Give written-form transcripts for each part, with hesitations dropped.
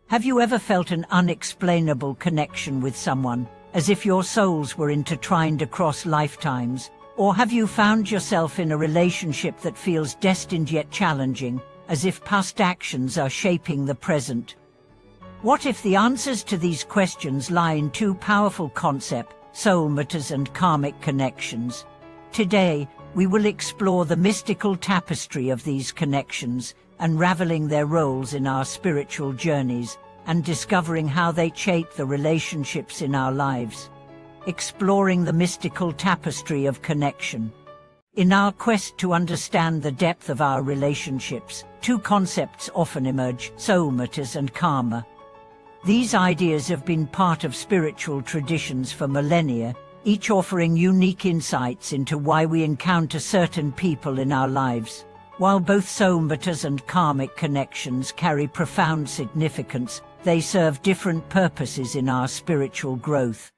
Have you ever felt an unexplainable connection with someone, as if your souls were intertwined across lifetimes? Or have you found yourself in a relationship that feels destined yet challenging, as if past actions are shaping the present? What if the answers to these questions lie in two powerful concepts, soulmates and karmic connections? Today, we will explore the mystical tapestry of these connections, unraveling their roles in our spiritual journeys, and discovering how they shape the relationships in our lives. Exploring the mystical tapestry of connection. In our quest to understand the depth of our relationships, two concepts often emerge: soulmates and karma. These ideas have been part of spiritual traditions for millennia, each offering unique insights into why we encounter certain people in our lives. While both soulmates and karmic connections carry profound significance, they serve different purposes in our spiritual growth.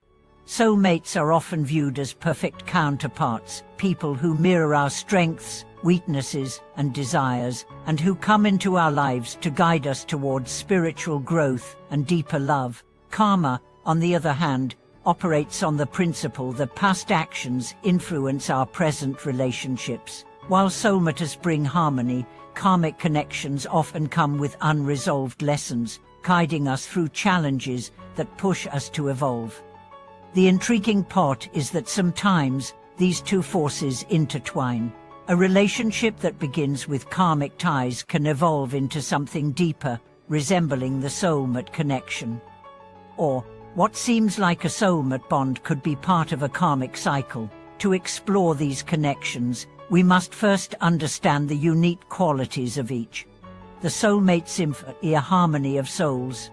Soulmates are often viewed as perfect counterparts, people who mirror our strengths, weaknesses, and desires, and who come into our lives to guide us towards spiritual growth and deeper love. Karma, on the other hand, operates on the principle that past actions influence our present relationships. While soulmates bring harmony, karmic connections often come with unresolved lessons, guiding us through challenges that push us to evolve. The intriguing part is that sometimes these two forces intertwine. A relationship that begins with karmic ties can evolve into something deeper, resembling the soulmate connection. Or, what seems like a soulmate bond could be part of a karmic cycle. To explore these connections, we must first understand the unique qualities of each. The soulmate symphony, a harmony of souls.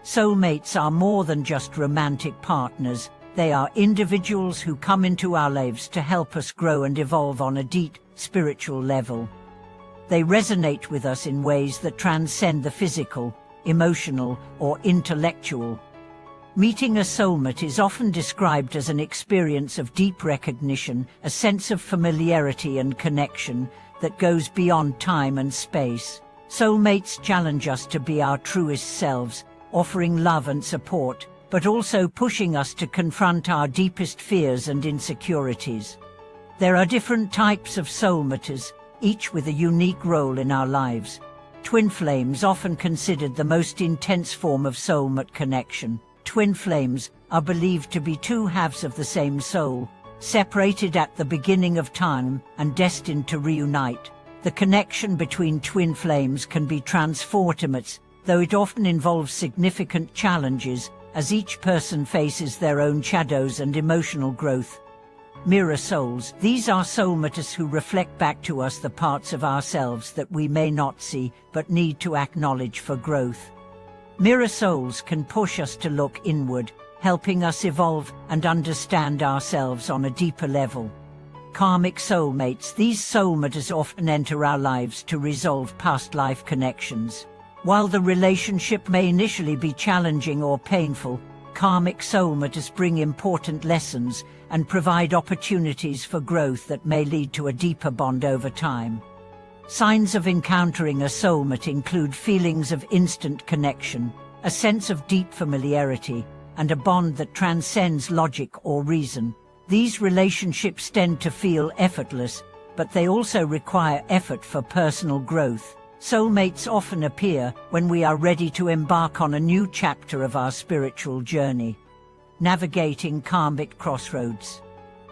Soulmates are more than just romantic partners. They are individuals who come into our lives to help us grow and evolve on a deep, spiritual level. They resonate with us in ways that transcend the physical, emotional, or intellectual. Meeting a soulmate is often described as an experience of deep recognition, a sense of familiarity and connection that goes beyond time and space. Soulmates challenge us to be our truest selves, offering love and support, but also pushing us to confront our deepest fears and insecurities. There are different types of soulmates, each with a unique role in our lives. Twin flames, often considered the most intense form of soulmate connection. Twin flames are believed to be two halves of the same soul, separated at the beginning of time and destined to reunite. The connection between twin flames can be transformative, though it often involves significant challenges, as each person faces their own shadows and emotional growth. Mirror souls. These are soulmates who reflect back to us the parts of ourselves that we may not see but need to acknowledge for growth. Mirror souls can push us to look inward, helping us evolve and understand ourselves on a deeper level. Karmic soulmates. These soulmates often enter our lives to resolve past life connections. While the relationship may initially be challenging or painful, karmic soulmates bring important lessons and provide opportunities for growth that may lead to a deeper bond over time. Signs of encountering a soulmate include feelings of instant connection, a sense of deep familiarity, and a bond that transcends logic or reason. These relationships tend to feel effortless, but they also require effort for personal growth. Soulmates often appear when we are ready to embark on a new chapter of our spiritual journey. Navigating karmic crossroads.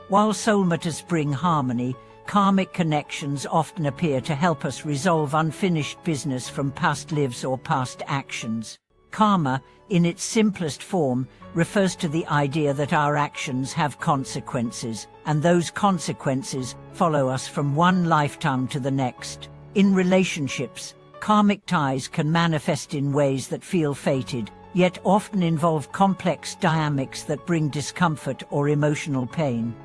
While soulmates bring harmony, karmic connections often appear to help us resolve unfinished business from past lives or past actions. Karma, in its simplest form, refers to the idea that our actions have consequences, and those consequences follow us from one lifetime to the next. In relationships, karmic ties can manifest in ways that feel fated, yet often involve complex dynamics that bring discomfort or emotional pain.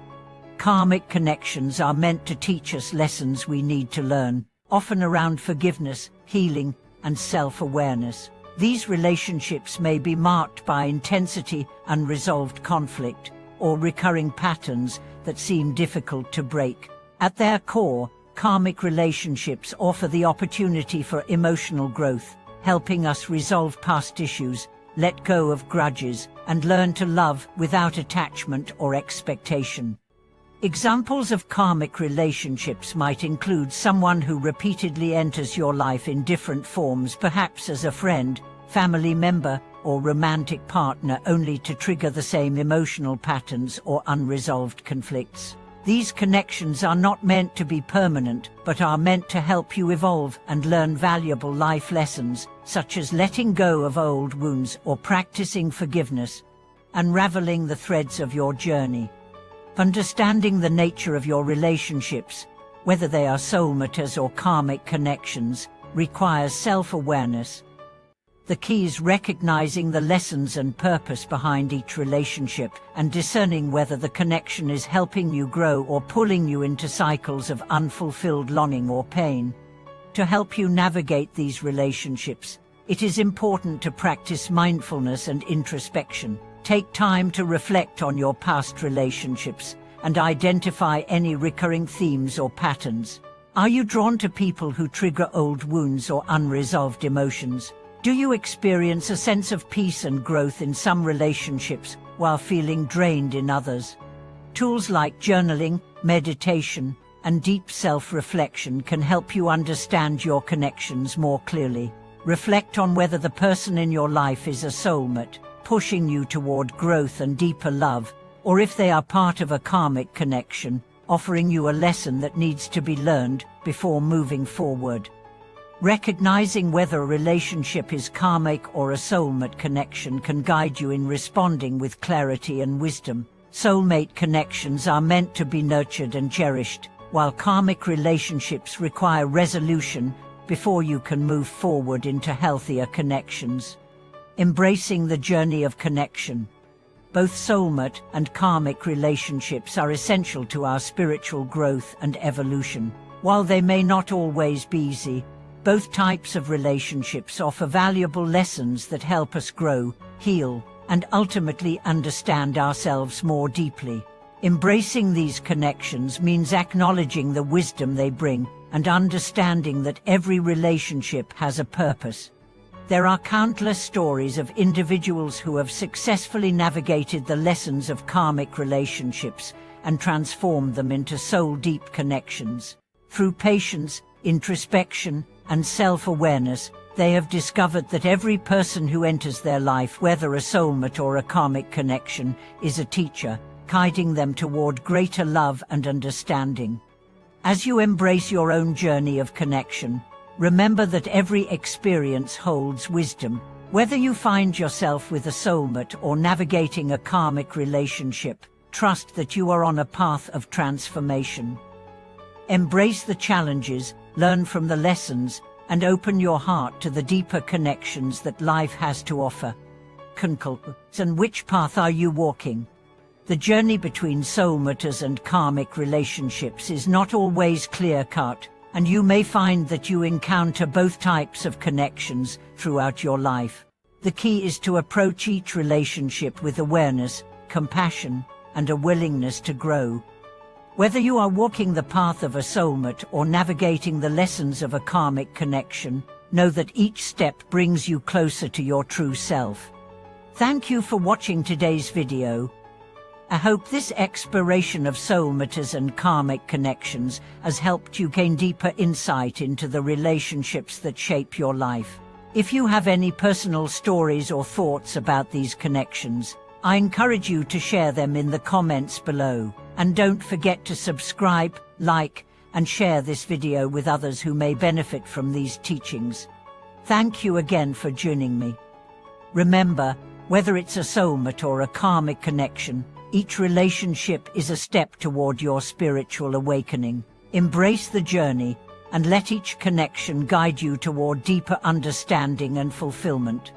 Karmic connections are meant to teach us lessons we need to learn, often around forgiveness, healing, and self-awareness. These relationships may be marked by intensity, unresolved conflict, or recurring patterns that seem difficult to break. At their core, karmic relationships offer the opportunity for emotional growth. helping us resolve past issues, let go of grudges, and learn to love without attachment or expectation. Examples of karmic relationships might include someone who repeatedly enters your life in different forms, perhaps as a friend, family member, or romantic partner, only to trigger the same emotional patterns or unresolved conflicts. These connections are not meant to be permanent, but are meant to help you evolve and learn valuable life lessons, such as letting go of old wounds or practicing forgiveness, unraveling the threads of your journey. Understanding the nature of your relationships, whether they are soulmates or karmic connections, requires self-awareness. The key is recognizing the lessons and purpose behind each relationship and discerning whether the connection is helping you grow or pulling you into cycles of unfulfilled longing or pain. To help you navigate these relationships, it is important to practice mindfulness and introspection. Take time to reflect on your past relationships and identify any recurring themes or patterns. Are you drawn to people who trigger old wounds or unresolved emotions? Do you experience a sense of peace and growth in some relationships while feeling drained in others? Tools like journaling, meditation, and deep self-reflection can help you understand your connections more clearly. Reflect on whether the person in your life is a soulmate, pushing you toward growth and deeper love, or if they are part of a karmic connection, offering you a lesson that needs to be learned before moving forward. Recognizing whether a relationship is karmic or a soulmate connection can guide you in responding with clarity and wisdom. Soulmate connections are meant to be nurtured and cherished, while karmic relationships require resolution before you can move forward into healthier connections. Embracing the journey of connection. Both soulmate and karmic relationships are essential to our spiritual growth and evolution. While they may not always be easy, both types of relationships offer valuable lessons that help us grow, heal, and ultimately understand ourselves more deeply. Embracing these connections means acknowledging the wisdom they bring and understanding that every relationship has a purpose. There are countless stories of individuals who have successfully navigated the lessons of karmic relationships and transformed them into soul-deep connections. Through patience, introspection, and self-awareness, they have discovered that every person who enters their life, whether a soulmate or a karmic connection, is a teacher, guiding them toward greater love and understanding. As you embrace your own journey of connection, remember that every experience holds wisdom. Whether you find yourself with a soulmate or navigating a karmic relationship, trust that you are on a path of transformation. Embrace the challenges, learn from the lessons, and open your heart to the deeper connections that life has to offer. And which path are you walking? The journey between soulmates and karmic relationships is not always clear-cut, and you may find that you encounter both types of connections throughout your life. The key is to approach each relationship with awareness, compassion, and a willingness to grow. Whether you are walking the path of a soulmate or navigating the lessons of a karmic connection, know that each step brings you closer to your true self. Thank you for watching today's video. I hope this exploration of soulmates and karmic connections has helped you gain deeper insight into the relationships that shape your life. If you have any personal stories or thoughts about these connections, I encourage you to share them in the comments below. And don't forget to subscribe, like, and share this video with others who may benefit from these teachings. Thank you again for joining me. Remember, whether it's a soulmate or a karmic connection, each relationship is a step toward your spiritual awakening. Embrace the journey and let each connection guide you toward deeper understanding and fulfillment.